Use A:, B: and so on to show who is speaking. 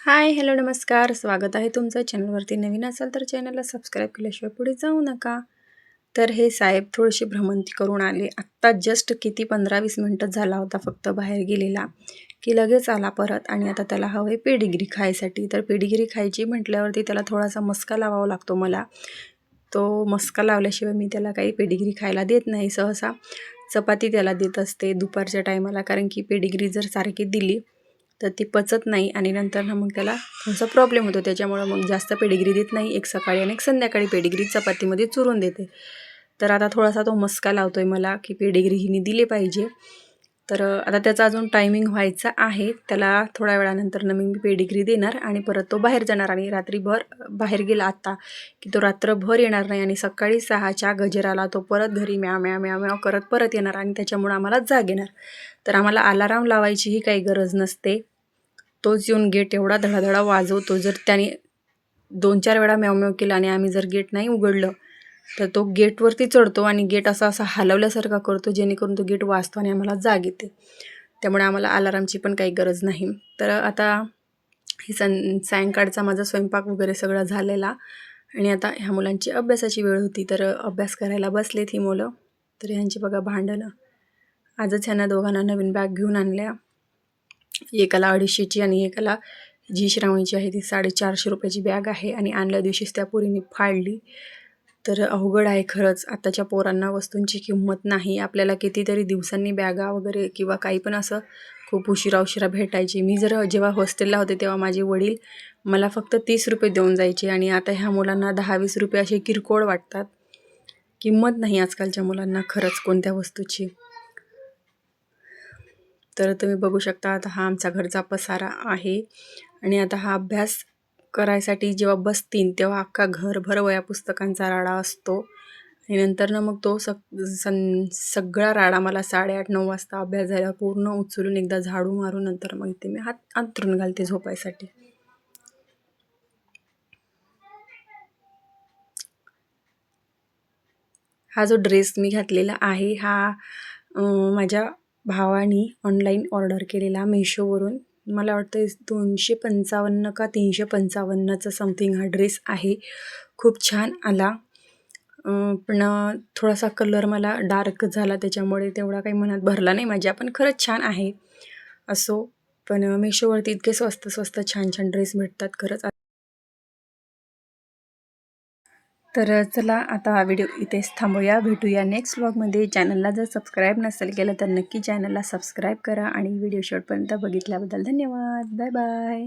A: हाय, hello, नमस्कार. स्वागत आहे तुमचं चॅनलवरती. नवीन असाल तर चॅनलला सबस्क्राईब केल्याशिवाय पुढे जाऊ नका. तर हे साहेब थोडीशी भ्रमंती करून आले. आत्ता जस्ट किती 15-20 मिनटं झाला होता फक्त बाहेर गेलेला, की लगेच आला परत आणि आता त्याला हवं आहे पेडिग्री खायसाठी. तर पेडिग्री खायची म्हटल्यावरती त्याला थोडासा मस्का लावावा लागतो मला. तो मस्का लावल्याशिवाय मी त्याला काही पेडिग्री खायला देत नाही. सहसा चपाती त्याला देत असते दुपारच्या टायमाला, कारण की पेडिग्री जर सारखी दिली तर ती पचत नाही आणि नंतर मग त्याला थोडासा प्रॉब्लेम होतो. त्याच्यामुळं मग जास्त पेडिग्री देत नाही. एक सकाळी आणि एक संध्याकाळी पेडिग्री चपातीमध्ये चुरून देते. तर आता थोडासा तो मस्का लावतो आहे मला की पेडिग्री हिने दिली पाहिजे. तर आता त्याचा अजून टायमिंग व्हायचा आहे. त्याला थोड्या वेळानंतर मी पेडिग्री देणार आणि परत तो बाहेर जाणार आणि रात्रीभर बाहेर गेला आत्ता की तो रात्रभर येणार नाही आणि सकाळी 6च्या गजराला तो परत घरी म्याव म्याव म्याव म्याव करत परत येणार आणि त्याच्यामुळं आम्हाला जाग येणार. तर आम्हाला अलाराम लावायचीही काही गरज नसते. तोच येऊन गेट एवढा धडाधडा वाजवतो. जर त्याने 2-4 वेळा म्याव म्याव केला आणि आम्ही जर गेट नाही उघडलं तर तो गेटवरती चढतो आणि गेट असा हलवल्यासारखा करतो, जेणेकरून तो गेट वाजतो आणि आम्हाला जाग येते. त्यामुळे आम्हाला अलारामची पण काही गरज नाही. तर आता ही सायंकाळचा माझा स्वयंपाक वगैरे सगळं झालेला आणि आता ह्या मुलांची अभ्यासाची वेळ होती. तर अभ्यास करायला बसलेत ही मुलं. तर ह्यांची बघा भांडणं. आजच ह्यांना दोघांना नवीन बॅग घेऊन आणल्या. एकाला 250ची आणि एकाला जी श्रावणीची आहे ती 450 रुपयाची बॅग आहे आणि आणल्या दिवशीच त्या पोरीने फाडली. तर अवघड आहे खरंच. आताच्या पोरांना वस्तूंची किंमत नाही. आपल्याला कितीतरी दिवसांनी बॅगा वगैरे किंवा काही पण असं खूप उशिरा भेटायची. मी जेव्हा हॉस्टेलला होते तेव्हा माझे वडील मला फक्त 30 रुपये देऊन जायचे आणि आता ह्या मुलांना 10-20 रुपये असे किरकोळ वाटतात. किंमत नाही आजकालच्या मुलांना खरंच कोणत्या वस्तूची. तर तुम्ही बघू शकता आता हा आमचा घरचा पसारा आहे आणि आता हा अभ्यास करायसाठी जेव्हा बसतील तेव्हा अख्खा घरभर वह्या पुस्तकांचा राडा असतो आणि नंतर मग तो सगळा राडा मला 8:30-9 वाजता अभ्यास झाला पूर्ण उचलून एकदा झाडू मारून नंतर मग इथे मी हात अंथरून घालते झोपायसाठी. हा जो ड्रेस मी घातलेला आहे हा माझ्या भावानी ऑनलाईन ऑर्डर केलेला मेशोवरून. मला वाटतं 255 का 355चा समथिंग हा ड्रेस आहे. खूप छान आला. पण थोडासा कलर मला डार्क झाला त्याच्यामुळे तेवढा काही मनात भरला नाही माझ्या. पण खरंच छान आहे. असो, पण मेशोवरती इतके स्वस्त छान छान ड्रेस भेटतात खरंच. तर चला आता हा व्हिडिओ इथेच थांबूया. भेटूया नेक्स्ट व्लॉगमध्ये. चॅनलला जर सबस्क्राईब नसेल केलं तर नक्की चॅनलला सबस्क्राईब करा आणि व्हिडिओ शेवटपर्यंत बघितल्याबद्दल धन्यवाद. Bye bye.